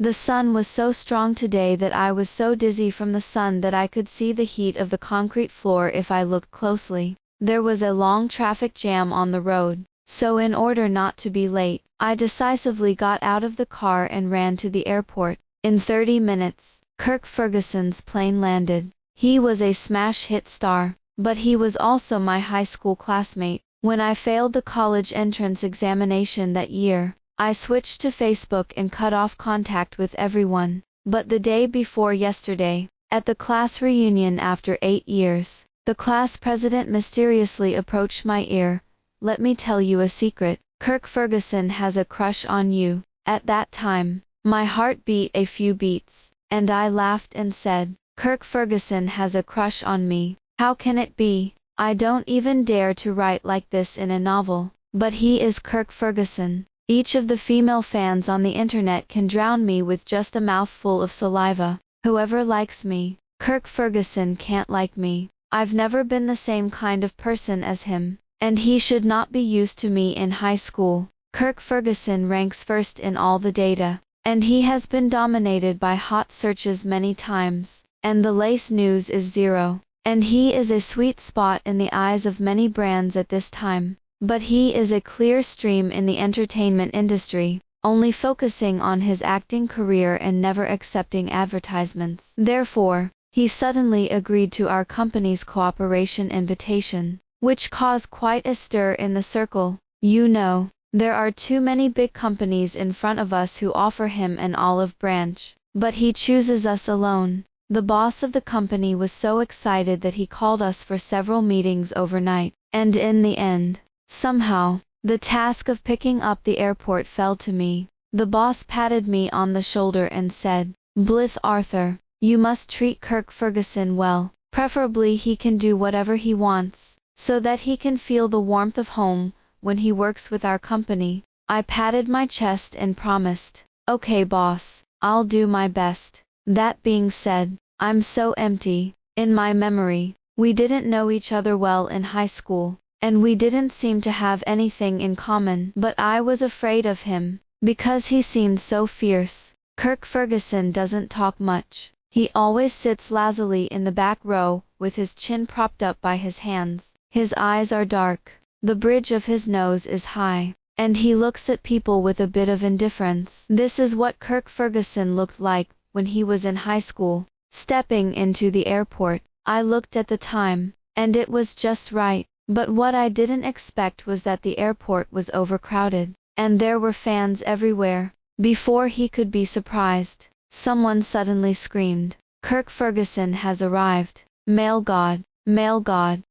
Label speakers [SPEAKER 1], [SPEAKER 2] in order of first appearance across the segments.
[SPEAKER 1] The sun was so strong today that I was so dizzy from the sun that I could see the heat of the concrete floor if I looked closely. There was a long traffic jam on the road, so in order not to be late, I decisively got out of the car and ran to the airport. In 30 minutes, Kirk Ferguson's plane landed. He was a smash hit star, but he was also my high school classmate. When I failed the college entrance examination that year, I switched to Facebook and cut off contact with everyone. But the day before yesterday, at the class reunion after 8 years, the class president mysteriously approached my ear. "Let me tell you a secret. Kirk Ferguson has a crush on you." At that time, my heart beat a few beats, and I laughed and said, "Kirk Ferguson has a crush on me. How can it be? I don't even dare to write like this in a novel." But he is Kirk Ferguson. Each of the female fans on the internet can drown me with just a mouthful of saliva. Whoever likes me, Kirk Ferguson can't like me. I've never been the same kind of person as him, and he should not be used to me in high school. Kirk Ferguson ranks first in all the data, and he has been dominated by hot searches many times, and the lace news is zero. And he is a sweet spot in the eyes of many brands at this time. But he is a clear stream in the entertainment industry, only focusing on his acting career and never accepting advertisements. Therefore, he suddenly agreed to our company's cooperation invitation, which caused quite a stir in the circle. You know, there are too many big companies in front of us who offer him an olive branch, but he chooses us alone. The boss of the company was so excited that he called us for several meetings overnight, and in the end, somehow, the task of picking up the airport fell to me. The boss patted me on the shoulder and said, "Blythe Arthur, you must treat Kirk Ferguson well. Preferably he can do whatever he wants, so that he can feel the warmth of home when he works with our company." I patted my chest and promised, "Okay boss, I'll do my best." That being said, I'm so empty. In my memory, we didn't know each other well in high school, and we didn't seem to have anything in common. But I was afraid of him, because he seemed so fierce. Kirk Ferguson doesn't talk much. He always sits lazily in the back row, with his chin propped up by his hands. His eyes are dark, the bridge of his nose is high, and he looks at people with a bit of indifference. This is what Kirk Ferguson looked like when he was in high school. Stepping into the airport, I looked at the time, and it was just right. But what I didn't expect was that the airport was overcrowded, and there were fans everywhere. Before he could be surprised, someone suddenly screamed, "Kirk Ferguson has arrived." Male god, male god,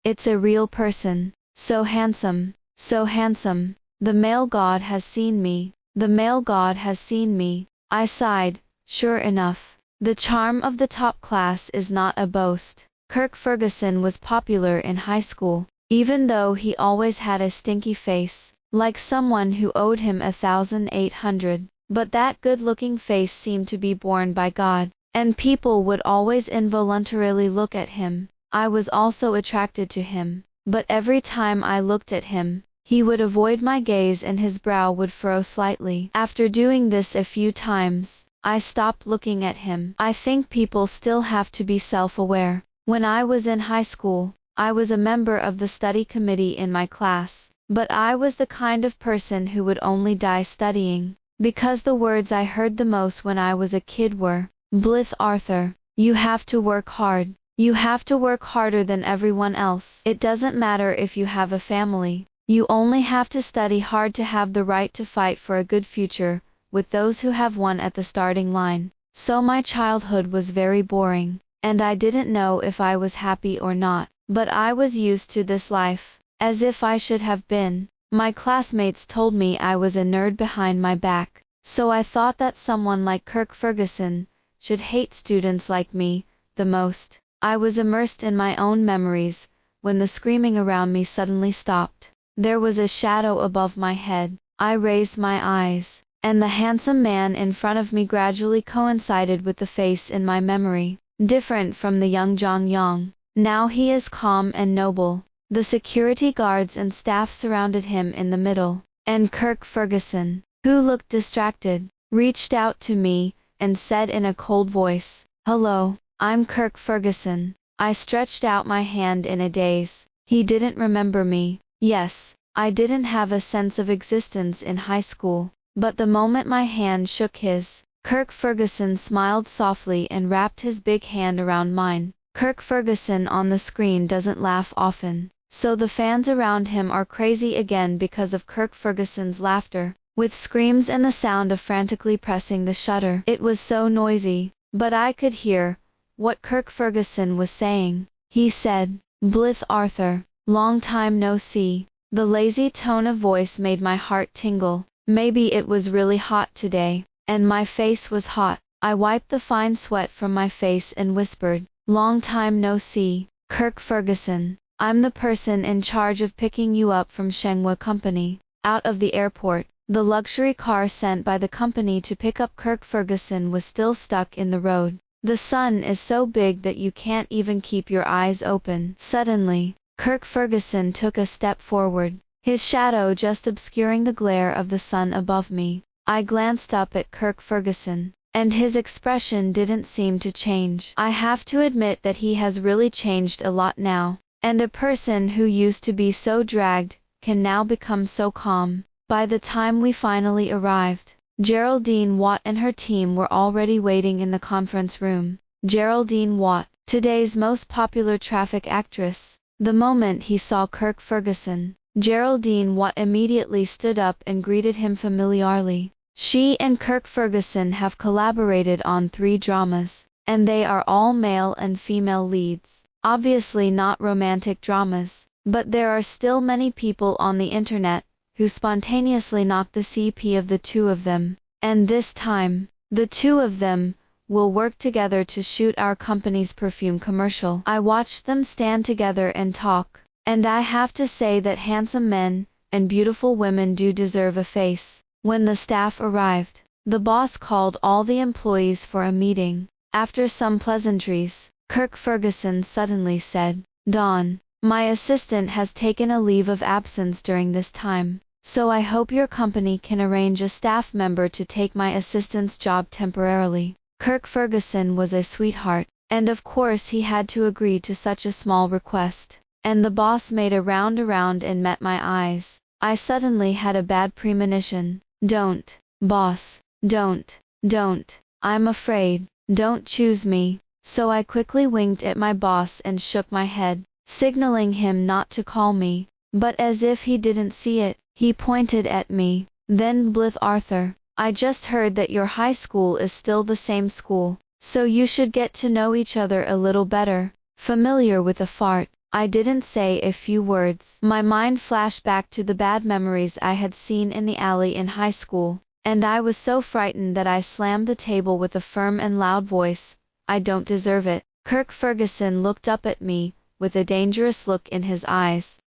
[SPEAKER 1] it's a real person. So handsome, so handsome. The male god has seen me. The male god has seen me. I sighed. Sure enough, the charm of the top class is not a boast. Kirk Ferguson was popular in high school, even though he always had a stinky face, like someone who owed him 1,800. But that good-looking face seemed to be born by God, and people would always involuntarily look at him. I was also attracted to him, but every time I looked at him, he would avoid my gaze and his brow would furrow slightly. After doing this a few times, I stopped looking at him. I think people still have to be self-aware. When I was in high school, I was a member of the study committee in my class, but I was the kind of person who would only die studying, because the words I heard the most when I was a kid were, "Blythe Arthur, you have to work hard. You have to work harder than everyone else. It doesn't matter if you have a family. You only have to study hard to have the right to fight for a good future with those who have one at the starting line." So my childhood was very boring, and I didn't know if I was happy or not, but I was used to this life, as if I should have been. My classmates told me I was a nerd behind my back, so I thought that someone like Kirk Ferguson should hate students like me the most. I was immersed in my own memories, when the screaming around me suddenly stopped. There was a shadow above my head. I raised my eyes, and the handsome man in front of me gradually coincided with the face in my memory, different from the young Jong Yong. Now he is calm and noble. The security guards and staff surrounded him in the middle, and Kirk Ferguson, who looked distracted, reached out to me, and said in a cold voice, "Hello, I'm Kirk Ferguson." I stretched out my hand in a daze. He didn't remember me. Yes, I didn't have a sense of existence in high school, but the moment my hand shook his, Kirk Ferguson smiled softly and wrapped his big hand around mine. Kirk Ferguson on the screen doesn't laugh often, so the fans around him are crazy again because of Kirk Ferguson's laughter, with screams and the sound of frantically pressing the shutter. It was so noisy, but I could hear what Kirk Ferguson was saying. He said, "Blith Arthur, long time no see." The lazy tone of voice made my heart tingle. Maybe it was really hot today, and my face was hot. I wiped the fine sweat from my face and whispered, "Long time no see, Kirk Ferguson. I'm the person in charge of picking you up from Shenhua Company, out of the airport." The luxury car sent by the company to pick up Kirk Ferguson was still stuck in the road. The sun is so big that you can't even keep your eyes open. Suddenly, Kirk Ferguson took a step forward, his shadow just obscuring the glare of the sun above me. I glanced up at Kirk Ferguson, and his expression didn't seem to change. I have to admit that he has really changed a lot now, and a person who used to be so dragged can now become so calm. By the time we finally arrived, Geraldine Watt and her team were already waiting in the conference room. Geraldine Watt, today's most popular traffic actress. The moment he saw Kirk Ferguson, Geraldine Watt immediately stood up and greeted him familiarly. She and Kirk Ferguson have collaborated on 3 dramas, and they are all male and female leads. Obviously not romantic dramas, but there are still many people on the internet who spontaneously knocked the CP of the 2 of them, and this time, the 2 of them will work together to shoot our company's perfume commercial. I watched them stand together and talk, and I have to say that handsome men and beautiful women do deserve a face. When the staff arrived, the boss called all the employees for a meeting. After some pleasantries, Kirk Ferguson suddenly said, "Dawn, my assistant has taken a leave of absence during this time, so I hope your company can arrange a staff member to take my assistant's job temporarily." Kirk Ferguson was a sweetheart, and of course he had to agree to such a small request, and the boss made a round around and met my eyes. I suddenly had a bad premonition. "Don't, boss, don't, I'm afraid, don't choose me." So I quickly winked at my boss and shook my head, signaling him not to call me, but as if he didn't see it, he pointed at me. "Then Blith Arthur, I just heard that your high school is still the same school, so you should get to know each other a little better." Familiar with a fart, I didn't say a few words. My mind flashed back to the bad memories I had seen in the alley in high school, and I was so frightened that I slammed the table with a firm and loud voice. "I don't deserve it." Kirk Ferguson looked up at me, with a dangerous look in his eyes.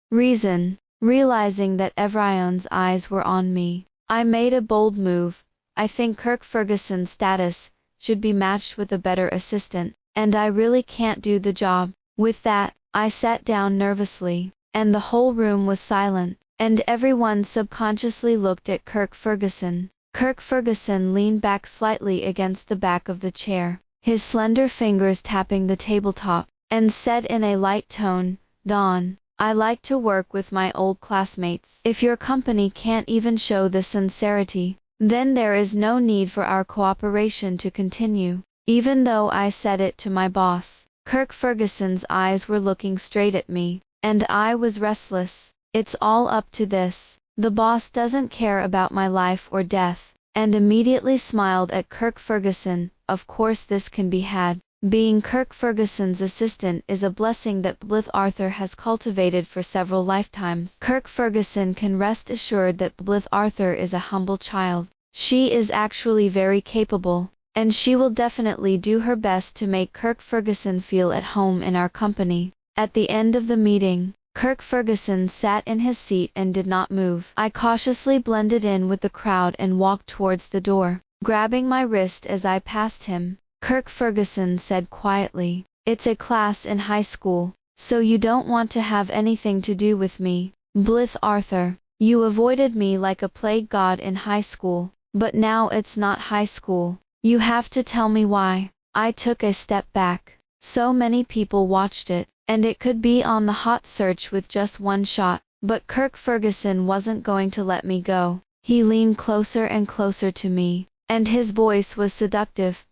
[SPEAKER 1] Realizing that everyone's eyes were on me, I made a bold move. I think Kirk Ferguson's status should be matched with a better assistant, and I really can't do the job. With that, I sat down nervously, and the whole room was silent, and everyone subconsciously looked at Kirk Ferguson. Kirk Ferguson leaned back slightly against the back of the chair, his slender fingers tapping the tabletop, and said in a light tone, "Dawn, I like to work with my old classmates. If your company can't even show this sincerity, then there is no need for our cooperation to continue." Even though I said it to my boss, Kirk Ferguson's eyes were looking straight at me, and I was restless. It's all up to this. The boss doesn't care about my life or death, and immediately smiled at Kirk Ferguson. Of course this can be had. Being Kirk Ferguson's assistant is a blessing that Blith Arthur has cultivated for several lifetimes. Kirk Ferguson can rest assured that Blith Arthur is a humble child. She is actually very capable, and she will definitely do her best to make Kirk Ferguson feel at home in our company. At the end of the meeting, Kirk Ferguson sat in his seat and did not move. I cautiously blended in with the crowd and walked towards the door, grabbing my wrist as I passed him. Kirk Ferguson said quietly, "It's a class in high school, so you don't want to have anything to do with me. Blith Arthur, you avoided me like a plague god in high school. But now it's not high school. You have to tell me why. I took a step back. So many people watched it, and it could be on the hot search with just one shot. But Kirk Ferguson wasn't going to let me go. He leaned closer and closer to me, and his voice was seductive.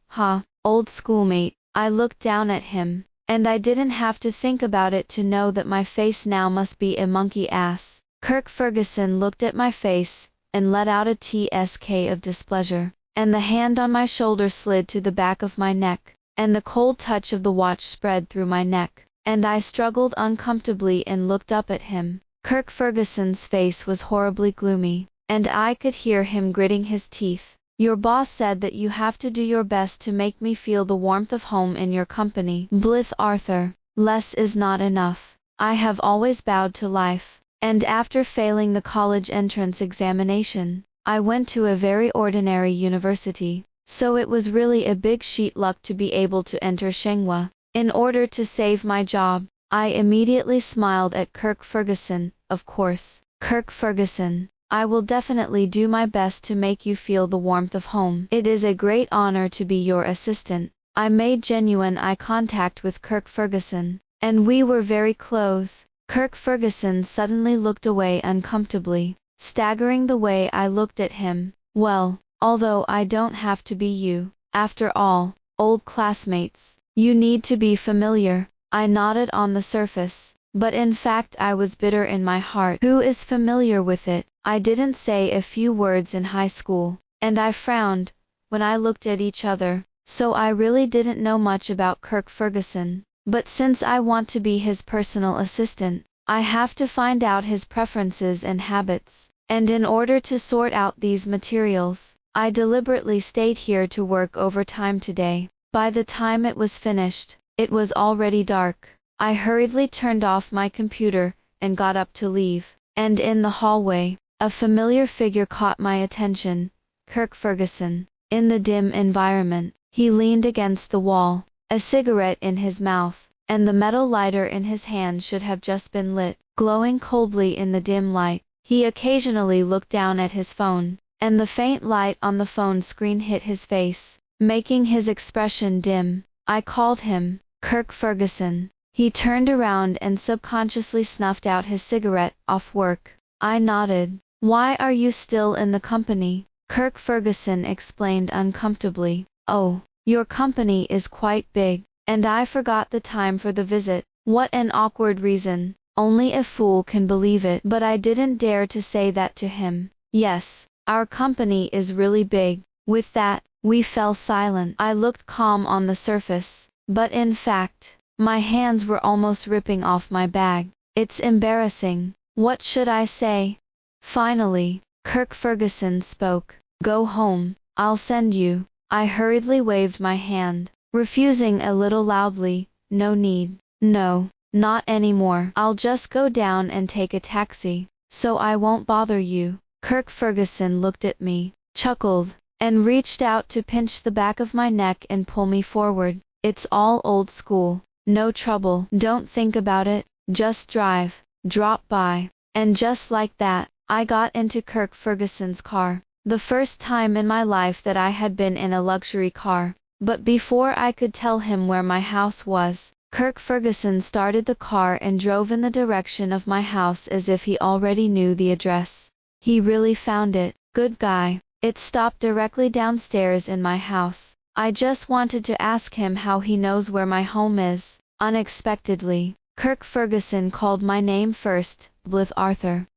[SPEAKER 1] Old schoolmate. I looked down at him, and I didn't have to think about it to know that my face now must be a monkey ass. Kirk Ferguson looked at my face, and let out a tsk of displeasure, and the hand on my shoulder slid to the back of my neck, and the cold touch of the watch spread through my neck, and I struggled uncomfortably and looked up at him. Kirk Ferguson's face was horribly gloomy, and I could hear him gritting his teeth. Your boss said that you have to do your best to make me feel the warmth of home in your company. Blith Arthur, less is not enough. I have always bowed to life, and after failing the college entrance examination, I went to a very ordinary university, so it was really a big sheet luck to be able to enter Shenghua. In order to save my job, I immediately smiled at Kirk Ferguson. Of course, Kirk Ferguson, I will definitely do my best to make you feel the warmth of home. It is a great honor to be your assistant. I made genuine eye contact with Kirk Ferguson, and we were very close. Kirk Ferguson suddenly looked away uncomfortably, staggering the way I looked at him. Well, although I don't have to be you, after all, old classmates, you need to be familiar. I nodded on the surface, but in fact I was bitter in my heart. Who is familiar with it? I didn't say a few words in high school, and I frowned when I looked at each other, so I really didn't know much about Kirk Ferguson. But since I want to be his personal assistant, I have to find out his preferences and habits, and in order to sort out these materials, I deliberately stayed here to work overtime today. By the time it was finished, it was already dark. I hurriedly turned off my computer and got up to leave, and in the hallway, a familiar figure caught my attention. Kirk Ferguson. In the dim environment, he leaned against the wall, a cigarette in his mouth, and the metal lighter in his hand should have just been lit, glowing coldly in the dim light. He occasionally looked down at his phone, and the faint light on the phone screen hit his face, making his expression dim. I called him, Kirk Ferguson. He turned around and subconsciously snuffed out his cigarette. Off work. I nodded. Why are you still in the company? Kirk Ferguson explained uncomfortably. Oh, your company is quite big, and I forgot the time for the visit. What an awkward reason. Only a fool can believe it. But I didn't dare to say that to him. Yes, our company is really big. With that, we fell silent. I looked calm on the surface, but in fact, my hands were almost ripping off my bag. It's embarrassing. What should I say? Finally, Kirk Ferguson spoke. Go home. I'll send you. I hurriedly waved my hand, refusing a little loudly. No need. No, not anymore. I'll just go down and take a taxi, so I won't bother you. Kirk Ferguson looked at me, chuckled, and reached out to pinch the back of my neck and pull me forward. It's all old school. No trouble. Don't think about it. Just drive. Drop by. And just like that, I got into Kirk Ferguson's car. The first time in my life that I had been in a luxury car. But before I could tell him where my house was, Kirk Ferguson started the car and drove in the direction of my house as if he already knew the address. He really found it. Good guy. It stopped directly downstairs in my house. I just wanted to ask him how he knows where my home is. Unexpectedly, Kirk Ferguson called my name first. Blith Arthur.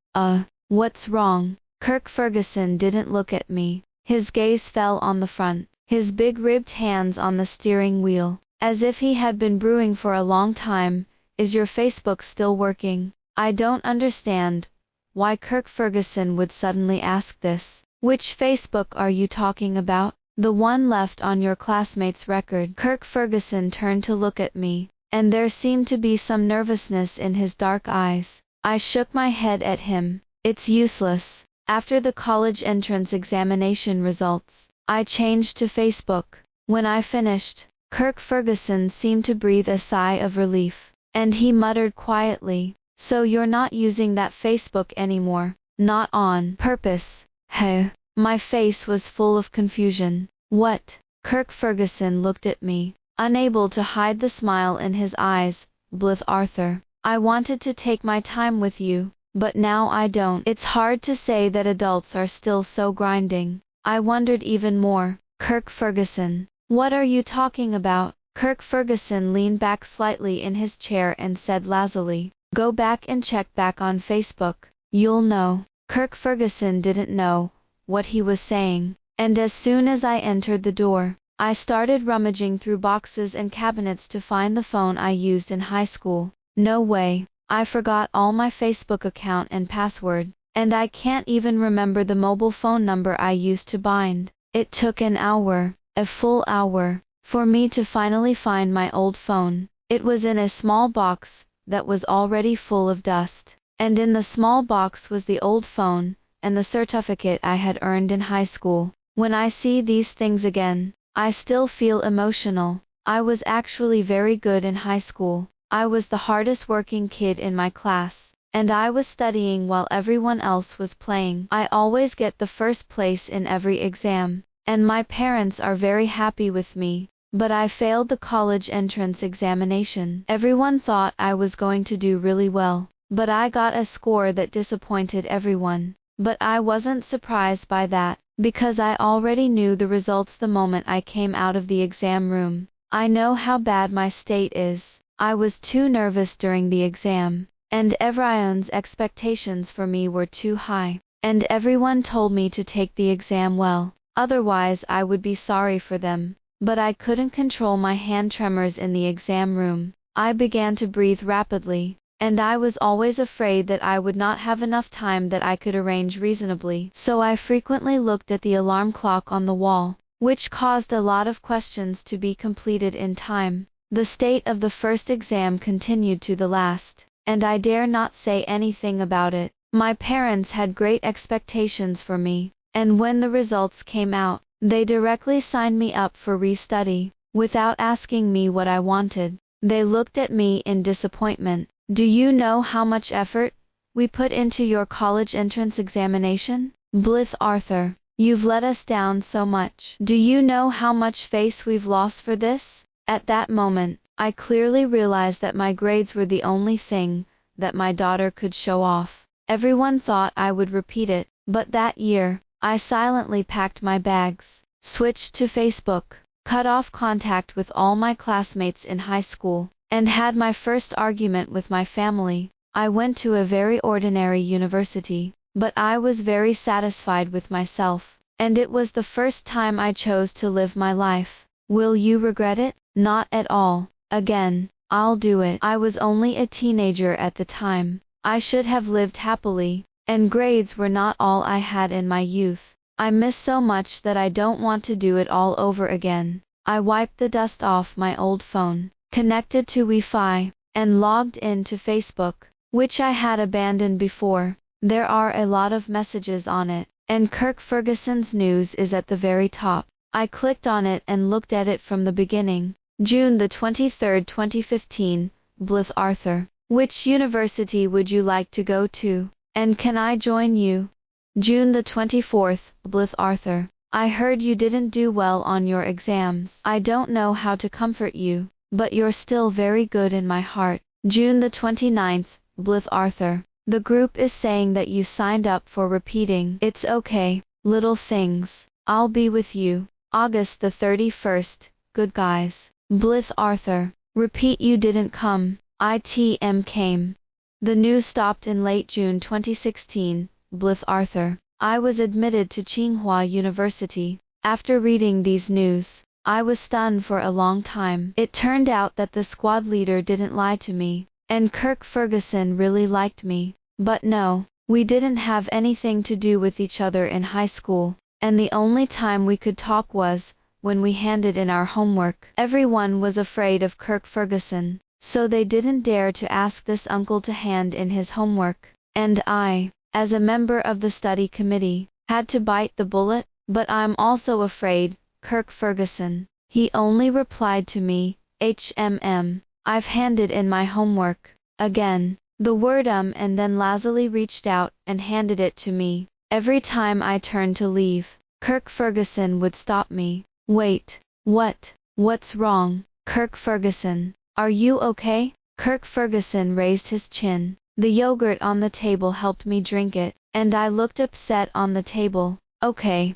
[SPEAKER 1] What's wrong? Kirk Ferguson didn't look at me. His gaze fell on the front, his big ribbed hands on the steering wheel, as if he had been brewing for a long time. Is your Facebook still working? I don't understand why Kirk Ferguson would suddenly ask this. Which Facebook are you talking about? The one left on your classmate's record. Kirk Ferguson turned to look at me, and there seemed to be some nervousness in his dark eyes. I shook my head at him. It's useless. After the college entrance examination results, I changed to Facebook. When I finished, Kirk Ferguson seemed to breathe a sigh of relief, and he muttered quietly, so you're not using that Facebook anymore? Not on purpose. Heh. My face was full of confusion. What? Kirk Ferguson looked at me, unable to hide the smile in his eyes. Blith Arthur, I wanted to take my time with you, but now I don't. It's hard to say that adults are still so grinding. I wondered even more. Kirk Ferguson, what are you talking about? Kirk Ferguson leaned back slightly in his chair and said lazily, go back and check back on Facebook. You'll know. Kirk Ferguson didn't know what he was saying, and as soon as I entered the door, I started rummaging through boxes and cabinets to find the phone I used in high school. No way. I forgot all my Facebook account and password, and I can't even remember the mobile phone number I used to bind. It took an hour, a full hour, for me to finally find my old phone. It was in a small box that was already full of dust, and in the small box was the old phone and the certificate I had earned in high school. When I see these things again, I still feel emotional. I was actually very good in high school. I was the hardest working kid in my class, and I was studying while everyone else was playing. I always get the first place in every exam, and my parents are very happy with me. But I failed the college entrance examination. Everyone thought I was going to do really well, but I got a score that disappointed everyone. But I wasn't surprised by that, because I already knew the results the moment I came out of the exam room. I know how bad my state is. I was too nervous during the exam, and everyone's expectations for me were too high, and everyone told me to take the exam well, otherwise I would be sorry for them. But I couldn't control my hand tremors in the exam room. I began to breathe rapidly, and I was always afraid that I would not have enough time that I could arrange reasonably. So I frequently looked at the alarm clock on the wall, which caused a lot of questions to be completed in time. The state of the first exam continued to the last, and I dare not say anything about it. My parents had great expectations for me, and when the results came out, they directly signed me up for restudy, without asking me what I wanted. They looked at me in disappointment. Do you know how much effort we put into your college entrance examination? Blith Arthur, you've let us down so much. Do you know how much face we've lost for this? At that moment, I clearly realized that my grades were the only thing that my daughter could show off. Everyone thought I would repeat it, but that year, I silently packed my bags, switched to Facebook, cut off contact with all my classmates in high school, and had my first argument with my family. I went to a very ordinary university, but I was very satisfied with myself, and it was the first time I chose to live my life. Will you regret it? Not at all. Again, I'll do it. I was only a teenager at the time. I should have lived happily, and grades were not all I had in my youth. I miss so much that I don't want to do it all over again. I wiped the dust off my old phone, connected to Wi-Fi, and logged in to Facebook, which I had abandoned before. There are a lot of messages on it, and Kirk Ferguson's news is at the very top. I clicked on it and looked at it from the beginning. June the 23rd, 2015, Blith Arthur. Which university would you like to go to? And can I join you? June the 24th, Blith Arthur. I heard you didn't do well on your exams. I don't know how to comfort you, but you're still very good in my heart. June the 29th, Blith Arthur. The group is saying that you signed up for repeating. It's okay, little things. I'll be with you. August the 31st, good guys. Blith Arthur. Repeat you didn't come. ITM came. The news stopped in late June 2016, Blith Arthur. I was admitted to Tsinghua University. After reading these news, I was stunned for a long time. It turned out that the squad leader didn't lie to me, and Kirk Ferguson really liked me. But no, we didn't have anything to do with each other in high school, and the only time we could talk was when we handed in our homework. Everyone was afraid of Kirk Ferguson, so they didn't dare to ask this uncle to hand in his homework. And I, as a member of the study committee, had to bite the bullet. But I'm also afraid, Kirk Ferguson. He only replied to me, I've handed in my homework. Again, the word and then lazily reached out and handed it to me. Every time I turned to leave, Kirk Ferguson would stop me. Wait, what's wrong? Kirk Ferguson, are you okay? Kirk Ferguson raised his chin. The yogurt on the table helped me drink it, and I looked upset on the table. Okay.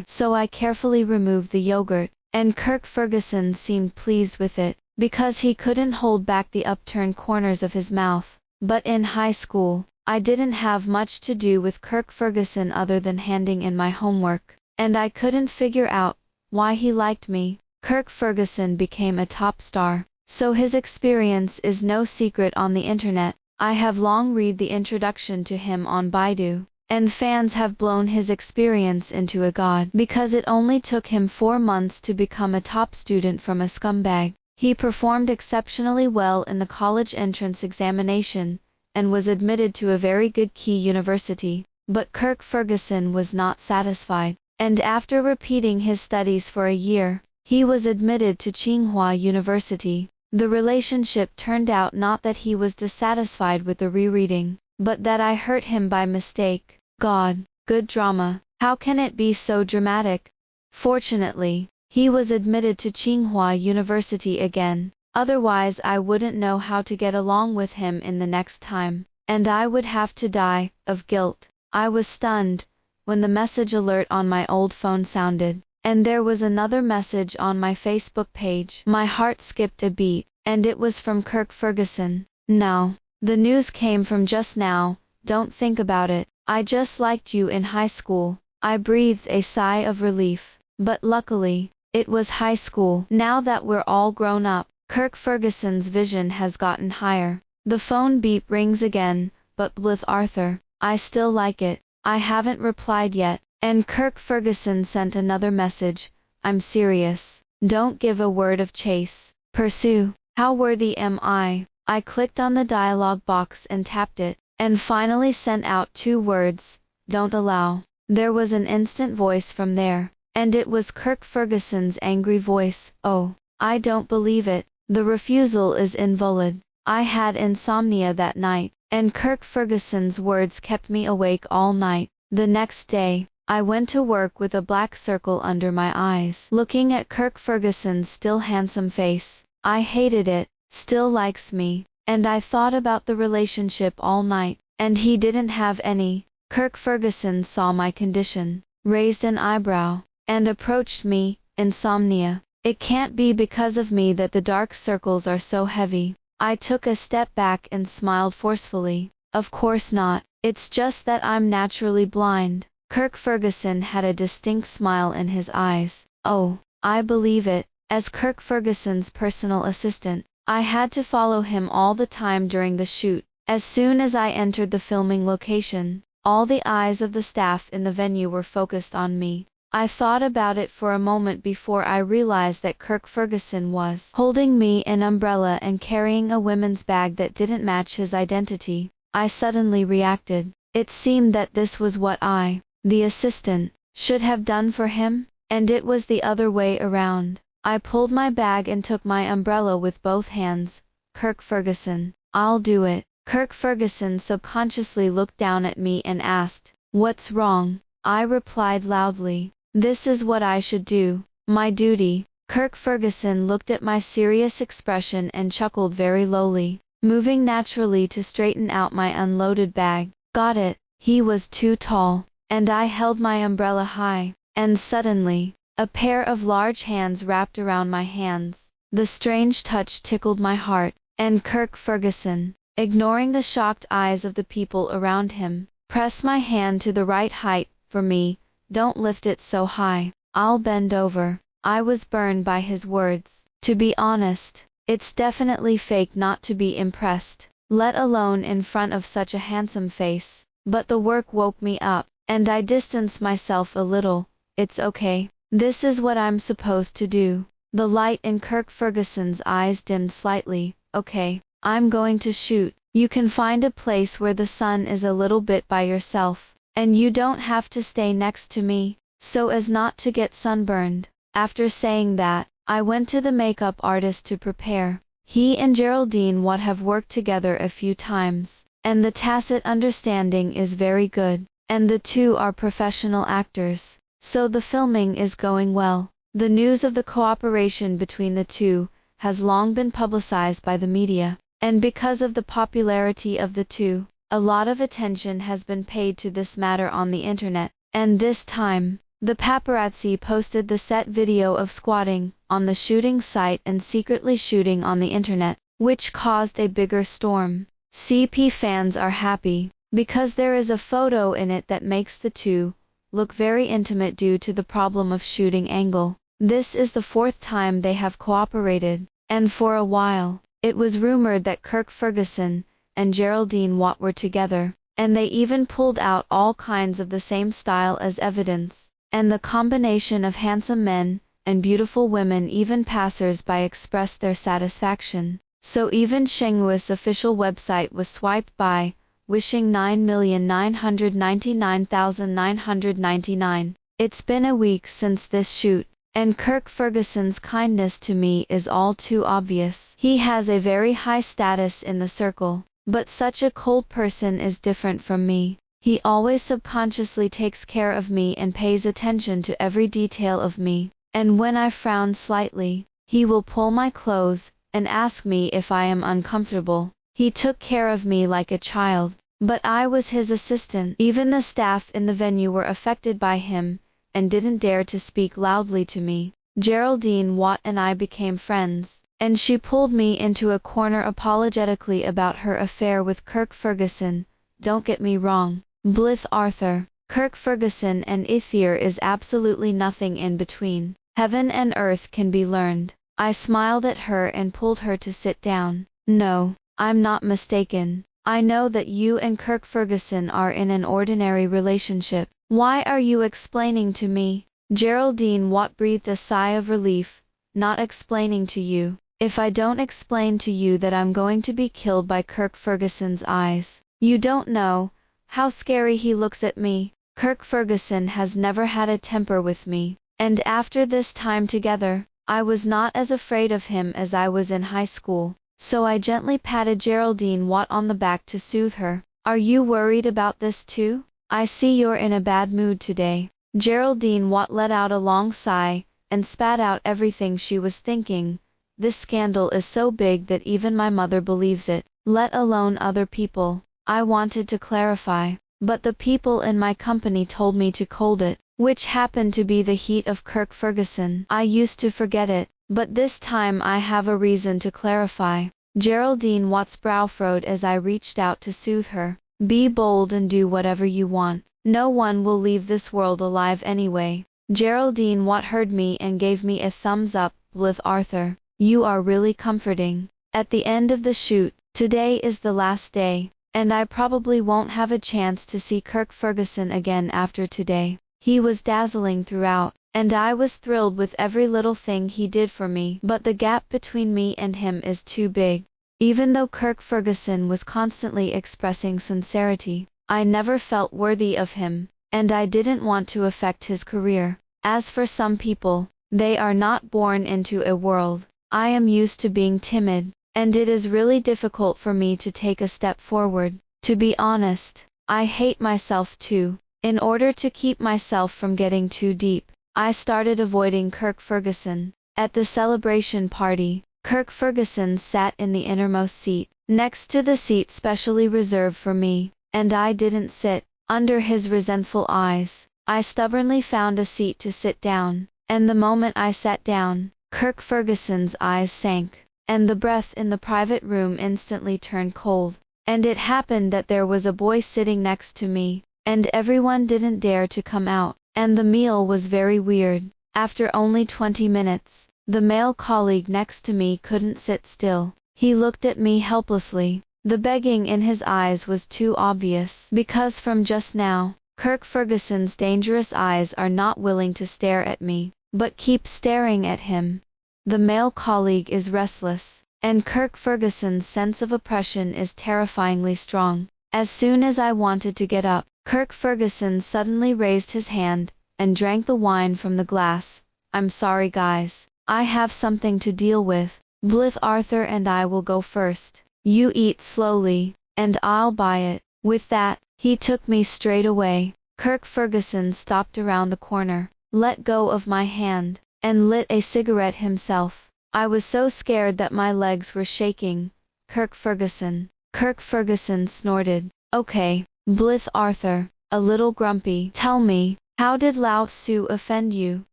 [SPEAKER 1] So I carefully removed the yogurt, and Kirk Ferguson seemed pleased with it, because he couldn't hold back the upturned corners of his mouth. But in high school, I didn't have much to do with Kirk Ferguson other than handing in my homework, and I couldn't figure out why he liked me. Kirk Ferguson became a top star, so his experience is no secret on the internet. I have long read the introduction to him on Baidu, and fans have blown his experience into a god because it only took him 4 months to become a top student from a scumbag. He performed exceptionally well in the college entrance examination, and was admitted to a very good key university. But Kirk Ferguson was not satisfied, and after repeating his studies for a year, he was admitted to Tsinghua University. The relationship turned out not that he was dissatisfied with the rereading, but that I hurt him by mistake. God, good drama. How can it be so dramatic? Fortunately, he was admitted to Tsinghua University again. Otherwise I wouldn't know how to get along with him in the next time, and I would have to die of guilt. I was stunned when the message alert on my old phone sounded, and there was another message on my Facebook page. My heart skipped a beat, and it was from Kirk Ferguson. No, the news came from just now. Don't think about it. I just liked you in high school. I breathed a sigh of relief, but luckily, it was high school. Now that we're all grown up, Kirk Ferguson's vision has gotten higher. The phone beep rings again, but with Arthur. I still like it. I haven't replied yet. And Kirk Ferguson sent another message. I'm serious. Don't give a word of chase. Pursue. How worthy am I? I clicked on the dialog box and tapped it, and finally sent out 2 words. Don't allow. There was an instant voice from there, and it was Kirk Ferguson's angry voice. Oh, I don't believe it. The refusal is invalid. I had insomnia that night, and Kirk Ferguson's words kept me awake all night. The next day, I went to work with a black circle under my eyes, looking at Kirk Ferguson's still handsome face. I hated it. Still likes me, and I thought about the relationship all night, and he didn't have any. Kirk Ferguson saw my condition, raised an eyebrow, and approached me. Insomnia. It can't be because of me that the dark circles are so heavy. I took a step back and smiled forcefully. Of course not. It's just that I'm naturally blind. Kirk Ferguson had a distinct smile in his eyes. Oh, I believe it. As Kirk Ferguson's personal assistant, I had to follow him all the time during the shoot. As soon as I entered the filming location, all the eyes of the staff in the venue were focused on me. I thought about it for a moment before I realized that Kirk Ferguson was holding me an umbrella and carrying a women's bag that didn't match his identity. I suddenly reacted. It seemed that this was what I, the assistant, should have done for him, and it was the other way around. I pulled my bag and took my umbrella with both hands. Kirk Ferguson, I'll do it. Kirk Ferguson subconsciously looked down at me and asked, "What's wrong?" I replied loudly, "This is what I should do. My duty." Kirk Ferguson looked at my serious expression and chuckled very lowly, moving naturally to straighten out my unloaded bag. Got it. He was too tall, and I held my umbrella high, and suddenly, a pair of large hands wrapped around my hands. The strange touch tickled my heart, and Kirk Ferguson, ignoring the shocked eyes of the people around him, pressed my hand to the right height for me. Don't lift it so high. I'll bend over. I was burned by his words. To be honest, it's definitely fake not to be impressed, let alone in front of such a handsome face. But the work woke me up, and I distanced myself a little. It's okay. This is what I'm supposed to do. The light in Kirk Ferguson's eyes dimmed slightly. Okay, I'm going to shoot. You can find a place where the sun is a little bit by yourself, and you don't have to stay next to me, so as not to get sunburned. After saying that, I went to the makeup artist to prepare. He and Geraldine Watt have worked together a few times, and the tacit understanding is very good. and the two are professional actors, so the filming is going well. The news of the cooperation between the two has long been publicized by the media, and because of the popularity of the two, a lot of attention has been paid to this matter on the internet, and this time, the paparazzi posted the set video of squatting on the shooting site and secretly shooting on the internet, which caused a bigger storm. CP fans are happy, because there is a photo in it that makes the two look very intimate due to the problem of shooting angle. This is the fourth time they have cooperated, and for a while, it was rumored that Kirk Ferguson and Geraldine Watt were together, and they even pulled out all kinds of the same style as evidence. And the combination of handsome men and beautiful women, even passers-by expressed their satisfaction. So even Shenghua's official website was swiped by, wishing 9,999,999. It's been a week since this shoot, and Kirk Ferguson's kindness to me is all too obvious. He has a very high status in the circle, but such a cold person is different from me. He always subconsciously takes care of me and pays attention to every detail of me, and when I frown slightly, he will pull my clothes and ask me if I am uncomfortable. He took care of me like a child, but I was his assistant. Even the staff in the venue were affected by him, and didn't dare to speak loudly to me. Geraldine Watt and I became friends, and she pulled me into a corner apologetically about her affair with Kirk Ferguson. Don't get me wrong, Blythe Arthur, Kirk Ferguson and Ether is absolutely nothing in between. Heaven and earth can be learned. I smiled at her and pulled her to sit down. No, I'm not mistaken. I know that you and Kirk Ferguson are in an ordinary relationship. Why are you explaining to me? Geraldine Watt breathed a sigh of relief. Not explaining to you. If I don't explain to you that I'm going to be killed by Kirk Ferguson's eyes, you don't know how scary he looks at me. Kirk Ferguson has never had a temper with me, and after this time together, I was not as afraid of him as I was in high school. So I gently patted Geraldine Watt on the back to soothe her. Are you worried about this too? I see you're in a bad mood today. Geraldine Watt let out a long sigh, and spat out everything she was thinking. This scandal is so big that even my mother believes it, let alone other people. I wanted to clarify, but the people in my company told me to hold it, which happened to be the heat of Kirk Ferguson. I used to forget it, but this time I have a reason to clarify. Geraldine Watt's brow furrowed as I reached out to soothe her. Be bold and do whatever you want. No one will leave this world alive anyway. Geraldine Watt heard me and gave me a thumbs up. Blythe Arthur, you are really comforting. At the end of the shoot, today is the last day, and I probably won't have a chance to see Kirk Ferguson again after today. He was dazzling throughout, and I was thrilled with every little thing he did for me. But the gap between me and him is too big. Even though Kirk Ferguson was constantly expressing sincerity, I never felt worthy of him, and I didn't want to affect his career. As for some people, they are not born into a world. I am used to being timid, and it is really difficult for me to take a step forward. To be honest, I hate myself too. In order to keep myself from getting too deep, I started avoiding Kirk Ferguson. At the celebration party, Kirk Ferguson sat in the innermost seat, next to the seat specially reserved for me, and I didn't sit. Under his resentful eyes, I stubbornly found a seat to sit down, and the moment I sat down, Kirk Ferguson's eyes sank, and the breath in the private room instantly turned cold. And it happened that there was a boy sitting next to me, and everyone didn't dare to come out, and the meal was very weird. After only 20 minutes, the male colleague next to me couldn't sit still. He looked at me helplessly. The begging in his eyes was too obvious, because from just now, Kirk Ferguson's dangerous eyes are not willing to stare at me, but keep staring at him. The male colleague is restless, and Kirk Ferguson's sense of oppression is terrifyingly strong. As soon as I wanted to get up, Kirk Ferguson suddenly raised his hand and drank the wine from the glass. I'm sorry guys, I have something to deal with. Blythe Arthur and I will go first. You eat slowly, and I'll buy it. With that, he took me straight away. Kirk Ferguson stopped around the corner, let go of my hand, and lit a cigarette himself. I was so scared that my legs were shaking. Kirk Ferguson. Kirk Ferguson snorted. Okay, Blith Arthur, a little grumpy. Tell me, how did Lao Tzu offend you?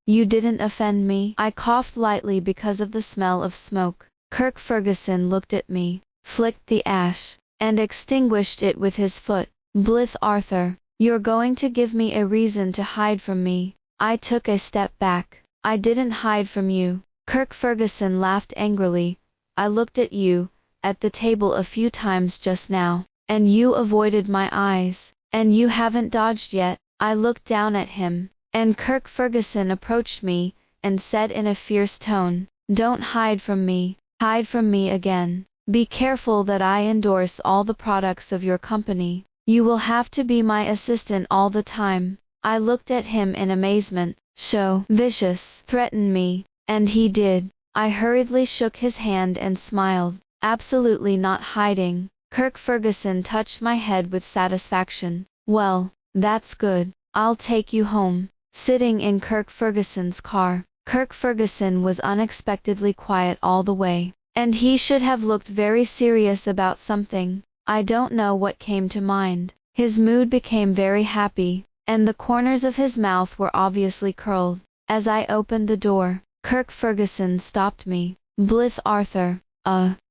[SPEAKER 1] You didn't offend me. I coughed lightly because of the smell of smoke. Kirk Ferguson looked at me, flicked the ash, and extinguished it with his foot. Blith Arthur, you're going to give me a reason to hide from me. I took a step back. I didn't hide from you. Kirk Ferguson laughed angrily. I looked at you, at the table a few times just now, and you avoided my eyes, and you haven't dodged yet. I looked down at him, and Kirk Ferguson approached me, and said in a fierce tone, don't hide from me again. Be careful that I endorse all the products of your company. You will have to be my assistant all the time. I looked at him in amazement. So vicious, threaten me. And he did. I hurriedly shook his hand and smiled, absolutely not hiding. Kirk Ferguson touched my head with satisfaction. Well, that's good. I'll take you home. Sitting in Kirk Ferguson's car, Kirk Ferguson was unexpectedly quiet all the way, and he should have looked very serious about something. I don't know what came to mind. His mood became very happy, and the corners of his mouth were obviously curled. As I opened the door, Kirk Ferguson stopped me. Blith Arthur,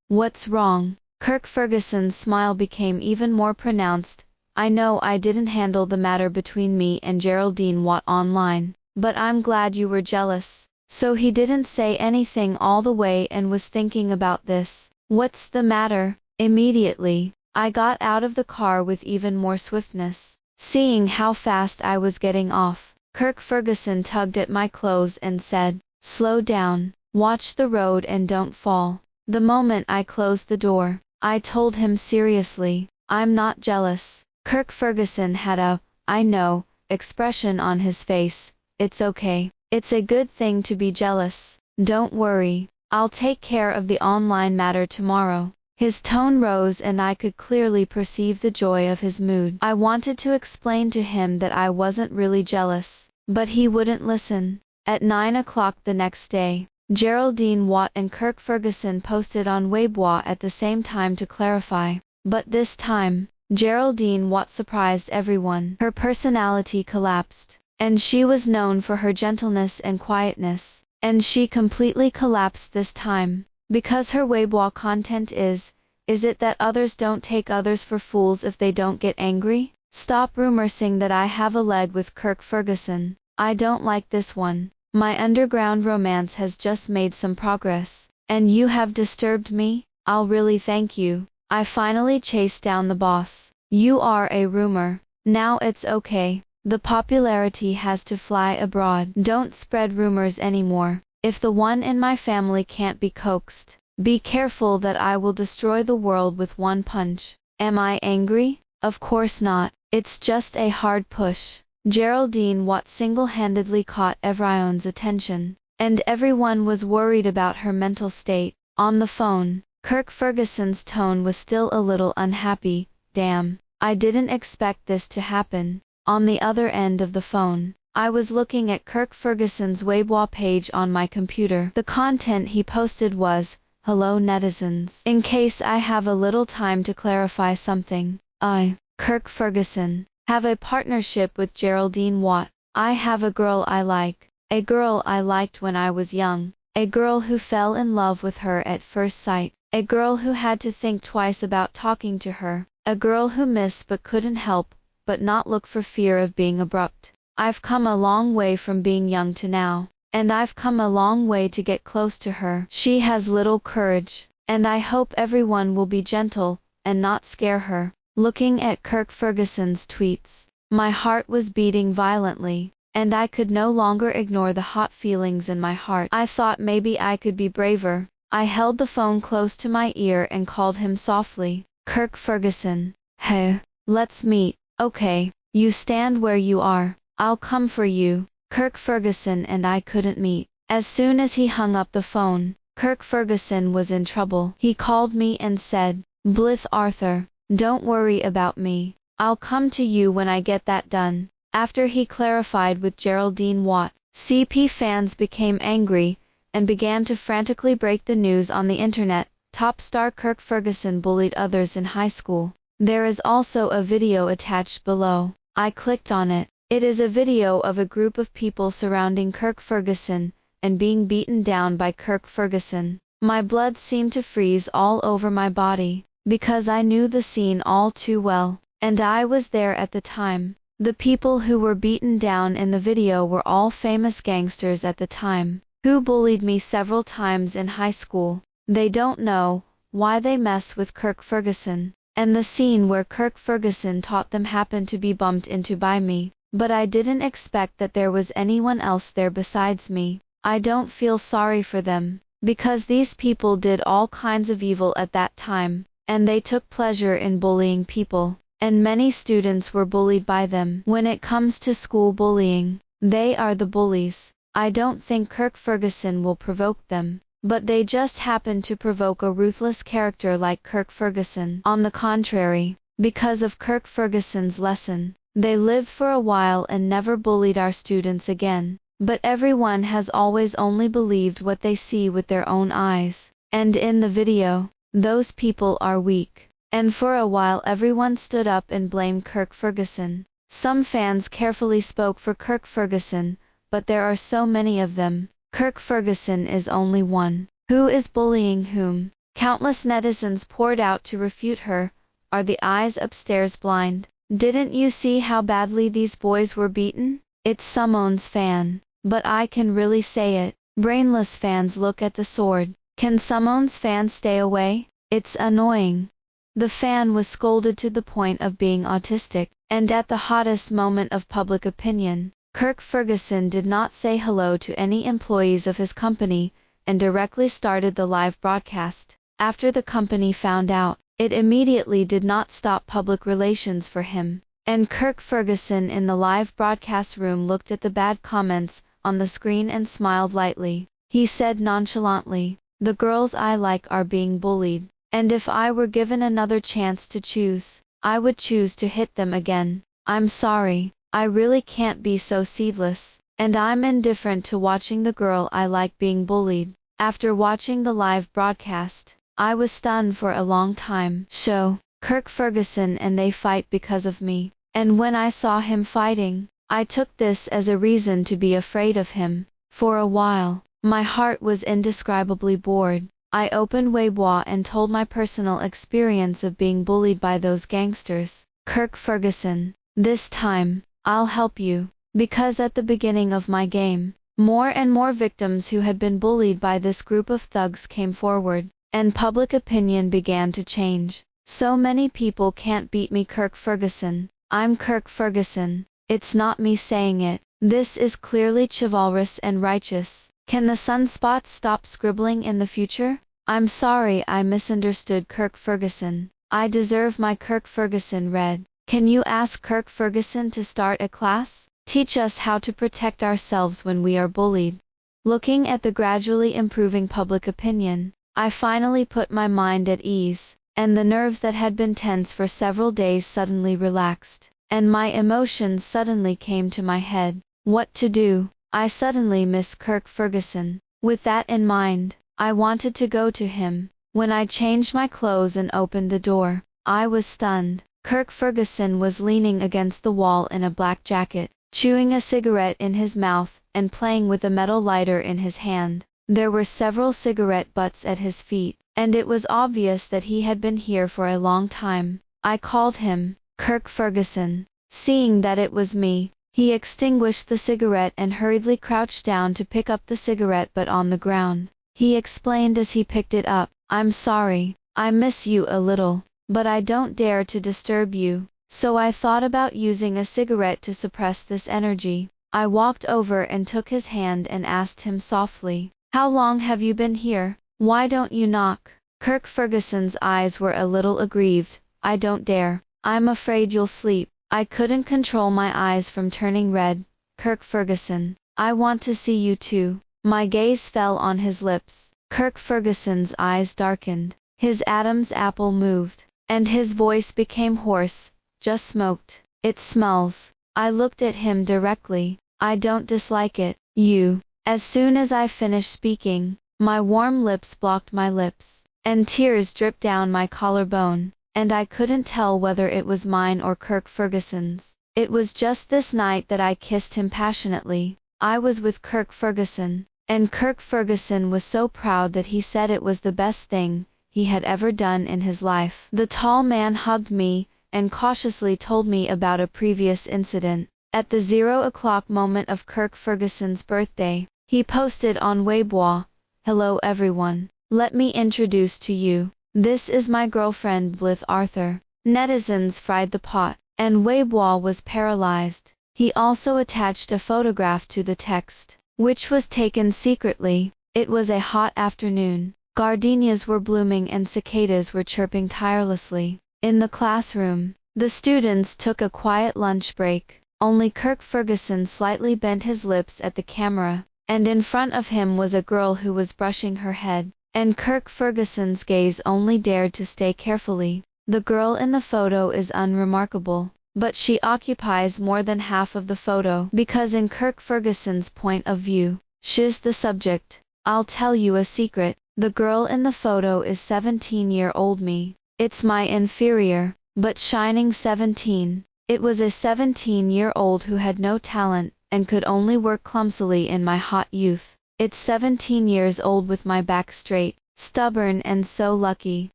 [SPEAKER 1] what's wrong? Kirk Ferguson's smile became even more pronounced. I know I didn't handle the matter between me and Geraldine Watt online, but I'm glad you were jealous. So he didn't say anything all the way and was thinking about this. What's the matter? Immediately, I got out of the car with even more swiftness. Seeing how fast I was getting off, Kirk Ferguson tugged at my clothes and said, slow down, watch the road and don't fall. The moment I closed the door, I told him seriously, I'm not jealous. Kirk Ferguson had a, I know, expression on his face. It's okay. It's a good thing to be jealous. Don't worry. I'll take care of the online matter tomorrow. His tone rose and I could clearly perceive the joy of his mood. I wanted to explain to him that I wasn't really jealous, but he wouldn't listen. At 9 o'clock the next day, Geraldine Watt and Kirk Ferguson posted on Weibo at the same time to clarify. But this time, Geraldine Watt surprised everyone. Her personality collapsed, and she was known for her gentleness and quietness, and she completely collapsed this time. Because her Weibo content is it that others don't take others for fools if they don't get angry? Stop rumorsing that I have a leg with Kirk Ferguson. I don't like this one. My underground romance has just made some progress, and you have disturbed me? I'll really thank you. I finally chased down the boss. You are a rumor. Now it's okay. The popularity has to fly abroad. Don't spread rumors anymore. If the one in my family can't be coaxed, be careful that I will destroy the world with one punch. Am I angry? Of course not. It's just a hard push. Geraldine Watt single-handedly caught everyone's attention, and everyone was worried about her mental state. On the phone, Kirk Ferguson's tone was still a little unhappy. Damn, I didn't expect this to happen. On the other end of the phone, I was looking at Kirk Ferguson's Weibo page on my computer. The content he posted was, hello netizens. In case I have a little time to clarify something, I, Kirk Ferguson, have a partnership with Geraldine Watt. I have a girl I like, a girl I liked when I was young, a girl who fell in love with her at first sight, a girl who had to think twice about talking to her, a girl who missed but couldn't help but not look for fear of being abrupt. I've come a long way from being young to now, and I've come a long way to get close to her. She has little courage, and I hope everyone will be gentle and not scare her. Looking at Kirk Ferguson's tweets, my heart was beating violently, and I could no longer ignore the hot feelings in my heart. I thought maybe I could be braver. I held the phone close to my ear and called him softly. Kirk Ferguson. Hey, let's meet. Okay, you stand where you are. I'll come for you. Kirk Ferguson and I couldn't meet. As soon as he hung up the phone, Kirk Ferguson was in trouble. He called me and said, Blith Arthur, don't worry about me. I'll come to you when I get that done. After he clarified with Geraldine Watt, CP fans became angry and began to frantically break the news on the internet. Top star Kirk Ferguson bullied others in high school. There is also a video attached below. I clicked on it. It is a video of a group of people surrounding Kirk Ferguson and being beaten down by Kirk Ferguson. My blood seemed to freeze all over my body, because I knew the scene all too well, and I was there at the time. The people who were beaten down in the video were all famous gangsters at the time, who bullied me several times in high school. They don't know why they mess with Kirk Ferguson, and the scene where Kirk Ferguson taught them happened to be bumped into by me, but I didn't expect that there was anyone else there besides me. I don't feel sorry for them, because these people did all kinds of evil at that time, and they took pleasure in bullying people, and many students were bullied by them. When it comes to school bullying, they are the bullies. I don't think Kirk Ferguson will provoke them, but they just happen to provoke a ruthless character like Kirk Ferguson. On the contrary, because of Kirk Ferguson's lesson, they lived for a while and never bullied our students again. But everyone has always only believed what they see with their own eyes, and in the video, those people are weak. And for a while everyone stood up and blamed Kirk Ferguson. Some fans carefully spoke for Kirk Ferguson, but there are so many of them. Kirk Ferguson is only one. Who is bullying whom? Countless netizens poured out to refute her. Are the eyes upstairs blind? Didn't you see how badly these boys were beaten? It's someone's fan. But I can really say it. Brainless fans, look at the sword. Can someone's fan stay away? It's annoying. The fan was scolded to the point of being autistic, and at the hottest moment of public opinion, Kirk Ferguson did not say hello to any employees of his company, and directly started the live broadcast. After the company found out, it immediately did not stop public relations for him, and Kirk Ferguson in the live broadcast room looked at the bad comments on the screen and smiled lightly. He said nonchalantly, "The girls I like are being bullied, and if I were given another chance to choose, I would choose to hit them again. I'm sorry, I really can't be so seedless, and I'm indifferent to watching the girl I like being bullied." After watching the live broadcast, I was stunned for a long time. So, Kirk Ferguson and they fight because of me, and when I saw him fighting, I took this as a reason to be afraid of him. For a while, my heart was indescribably bored. I opened Weibo and told my personal experience of being bullied by those gangsters. Kirk Ferguson, this time, I'll help you, because at the beginning of my game, more and more victims who had been bullied by this group of thugs came forward, and public opinion began to change. So many people can't beat me, Kirk Ferguson. I'm Kirk Ferguson. It's not me saying it. This is clearly chivalrous and righteous. Can the sunspots stop scribbling in the future? I'm sorry I misunderstood Kirk Ferguson. I deserve my Kirk Ferguson red. Can you ask Kirk Ferguson to start a class? Teach us how to protect ourselves when we are bullied. Looking at the gradually improving public opinion, I finally put my mind at ease, and the nerves that had been tense for several days suddenly relaxed, and my emotions suddenly came to my head. What to do? I suddenly missed Kirk Ferguson. With that in mind, I wanted to go to him. When I changed my clothes and opened the door, I was stunned. Kirk Ferguson was leaning against the wall in a black jacket, chewing a cigarette in his mouth and playing with a metal lighter in his hand. There were several cigarette butts at his feet, and it was obvious that he had been here for a long time. I called him, "Kirk Ferguson." Seeing that it was me, he extinguished the cigarette and hurriedly crouched down to pick up the cigarette butt on the ground. He explained as he picked it up, "I'm sorry, I miss you a little, but I don't dare to disturb you, so I thought about using a cigarette to suppress this energy." I walked over and took his hand and asked him softly, "How long have you been here? Why don't you knock?" Kirk Ferguson's eyes were a little aggrieved. "I don't dare. I'm afraid you'll sleep." I couldn't control my eyes from turning red. "Kirk Ferguson, I want to see you too." My gaze fell on his lips. Kirk Ferguson's eyes darkened. His Adam's apple moved, and his voice became hoarse. "Just smoked. It smells." I looked at him directly. I don't dislike it. You. As soon as I finished speaking, my warm lips blocked my lips, and tears dripped down my collarbone, and I couldn't tell whether it was mine or Kirk Ferguson's. It was just this night that I kissed him passionately. I was with Kirk Ferguson, and Kirk Ferguson was so proud that he said it was the best thing he had ever done in his life. The tall man hugged me and cautiously told me about a previous incident. At the 0 o'clock moment of Kirk Ferguson's birthday, he posted on Weibo, "Hello everyone. Let me introduce to you. This is my girlfriend Blythe Arthur." Netizens fried the pot, and Weibo was paralyzed. He also attached a photograph to the text, which was taken secretly. It was a hot afternoon. Gardenias were blooming and cicadas were chirping tirelessly. In the classroom, the students took a quiet lunch break. Only Kirk Ferguson slightly bent his lips at the camera, and in front of him was a girl who was brushing her head, and Kirk Ferguson's gaze only dared to stay carefully. The girl in the photo is unremarkable, but she occupies more than half of the photo because in Kirk Ferguson's point of view, she's the subject. I'll tell you a secret. The girl in the photo is 17-year-old me. It's my inferior, but shining 17. It was a 17-year-old who had no talent and could only work clumsily in my hot youth. It's 17 years old with my back straight, stubborn and so lucky.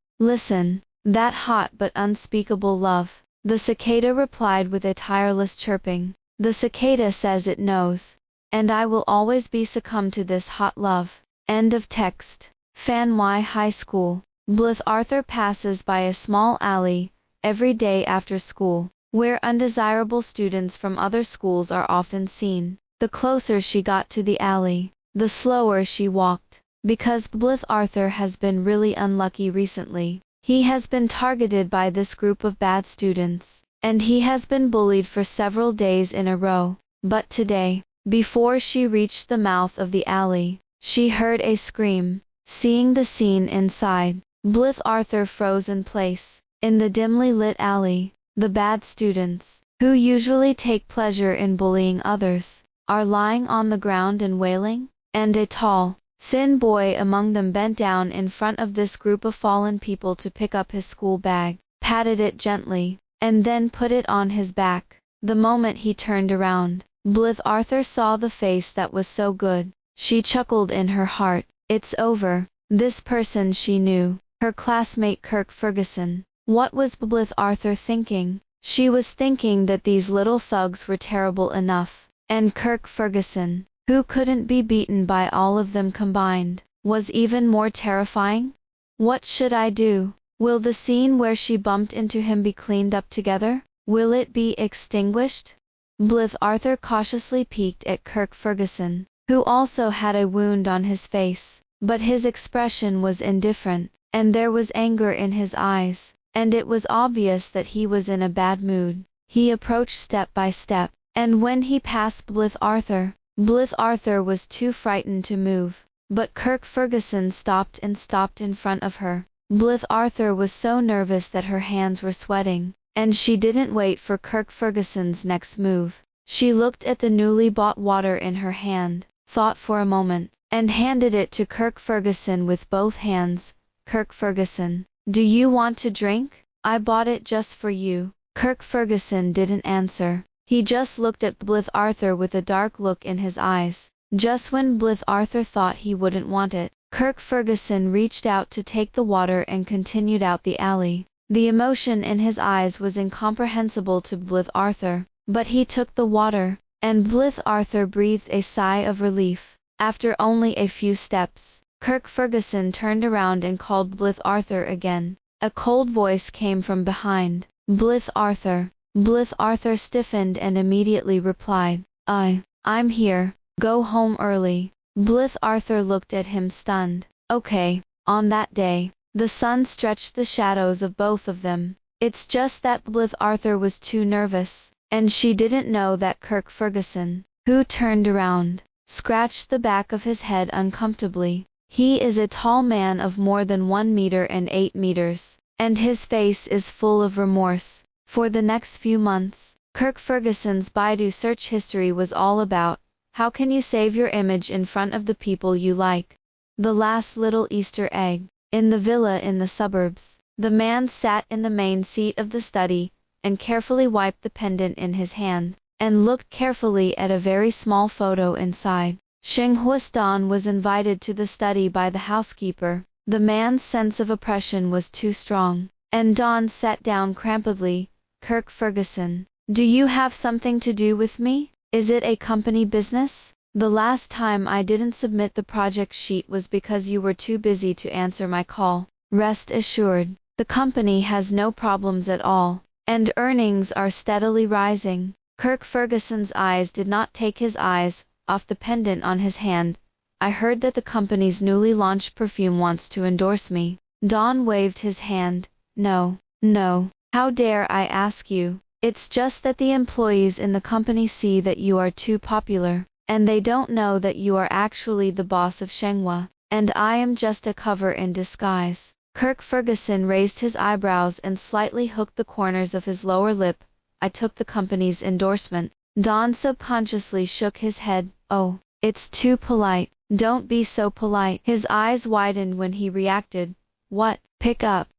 [SPEAKER 1] Listen, that hot but unspeakable love. The cicada replied with a tireless chirping. The cicada says it knows, and I will always be succumb to this hot love. End of text. Fan Y High School. Blythe Arthur passes by a small alley every day after school, where undesirable students from other schools are often seen. The closer she got to the alley, the slower she walked, because Blythe Arthur has been really unlucky recently. He has been targeted by this group of bad students, and he has been bullied for several days in a row. But today, before she reached the mouth of the alley, she heard a scream. Seeing the scene inside, Blythe Arthur froze in place. In the dimly lit alley, the bad students, who usually take pleasure in bullying others, are lying on the ground and wailing, and a tall, thin boy among them bent down in front of this group of fallen people to pick up his school bag, patted it gently, and then put it on his back. The moment he turned around, Blythe Arthur saw the face that was so good. She chuckled in her heart. It's over. This person she knew, her classmate Kirk Ferguson. What was Blythe Arthur thinking? She was thinking that these little thugs were terrible enough, and Kirk Ferguson, who couldn't be beaten by all of them combined, was even more terrifying. What should I do? Will the scene where she bumped into him be cleaned up together? Will it be extinguished? Blythe Arthur cautiously peeked at Kirk Ferguson, who also had a wound on his face, but his expression was indifferent, and there was anger in his eyes, and it was obvious that he was in a bad mood. He approached step by step, and when he passed Blythe Arthur was too frightened to move, but Kirk Ferguson stopped in front of her. Blythe Arthur was so nervous that her hands were sweating, and she didn't wait for Kirk Ferguson's next move. She looked at the newly bought water in her hand, thought for a moment, and handed it to Kirk Ferguson with both hands. Kirk Ferguson, do you want to drink? I bought it just for you. Kirk Ferguson didn't answer. He just looked at Blythe Arthur with a dark look in his eyes. Just when Blythe Arthur thought he wouldn't want it, Kirk Ferguson reached out to take the water and continued out the alley. The emotion in his eyes was incomprehensible to Blythe Arthur, but he took the water, and Blythe Arthur breathed a sigh of relief. After only a few steps, Kirk Ferguson turned around and called Blythe Arthur again. A cold voice came from behind. Blythe Arthur. Blythe Arthur stiffened and immediately replied, I'm here. Go home early. Blythe Arthur looked at him stunned. Okay. On that day, the sun stretched the shadows of both of them. It's just that Blythe Arthur was too nervous, and she didn't know that Kirk Ferguson, who turned around, scratched the back of his head uncomfortably. He is a tall man of more than 1 meter and 8 meters, and his face is full of remorse. For the next few months, Kirk Ferguson's Baidu search history was all about, how can you save your image in front of the people you like? The last little Easter egg. In the villa in the suburbs, the man sat in the main seat of the study, and carefully wiped the pendant in his hand, and looked carefully at a very small photo inside. Sheng Huistan was invited to the study by the housekeeper. The man's sense of oppression was too strong, and Dawn sat down crampedly. Kirk Ferguson, do you have something to do with me? Is it a company business? The last time I didn't submit the project sheet was because you were too busy to answer my call. Rest assured, the company has no problems at all, and earnings are steadily rising. Kirk Ferguson's eyes did not take his eyes off the pendant on his hand. I heard that the company's newly launched perfume wants to endorse me. Dawn waved his hand. No, no, how dare I ask you? It's just that the employees in the company see that you are too popular, and they don't know that you are actually the boss of Shenghua, and I am just a cover in disguise. Kirk Ferguson raised his eyebrows and slightly hooked the corners of his lower lip. I took the company's endorsement. Dawn subconsciously shook his head. Oh, it's too polite. Don't be so polite. His eyes widened when he reacted. What? Pick up,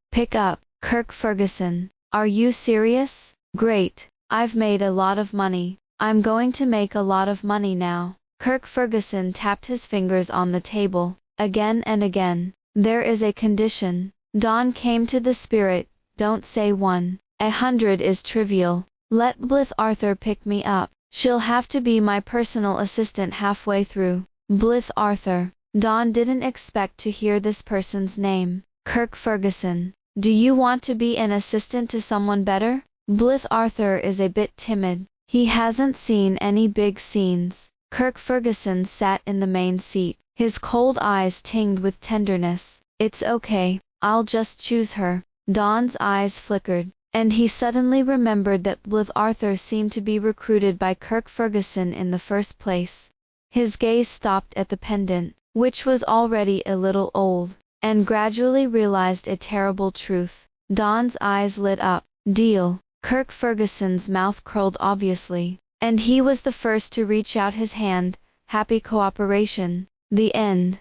[SPEAKER 1] Kirk Ferguson. Are you serious? Great. I've made a lot of money. I'm going to make a lot of money now. Kirk Ferguson tapped his fingers on the table, again and again. There is a condition. Dawn came to the spirit. Don't say 100 is trivial. Let Blythe Arthur pick me up. She'll have to be my personal assistant halfway through. Blythe Arthur. Dawn didn't expect to hear this person's name. Kirk Ferguson. Do you want to be an assistant to someone better? Blythe Arthur is a bit timid. He hasn't seen any big scenes. Kirk Ferguson sat in the main seat, his cold eyes tinged with tenderness. It's okay, I'll just choose her. Dawn's eyes flickered, and he suddenly remembered that Blythe Arthur seemed to be recruited by Kirk Ferguson in the first place. His gaze stopped at the pendant, which was already a little old, and gradually realized a terrible truth. Dawn's eyes lit up. Deal. Kirk Ferguson's mouth curled obviously, and he was the first to reach out his hand. Happy cooperation. The end.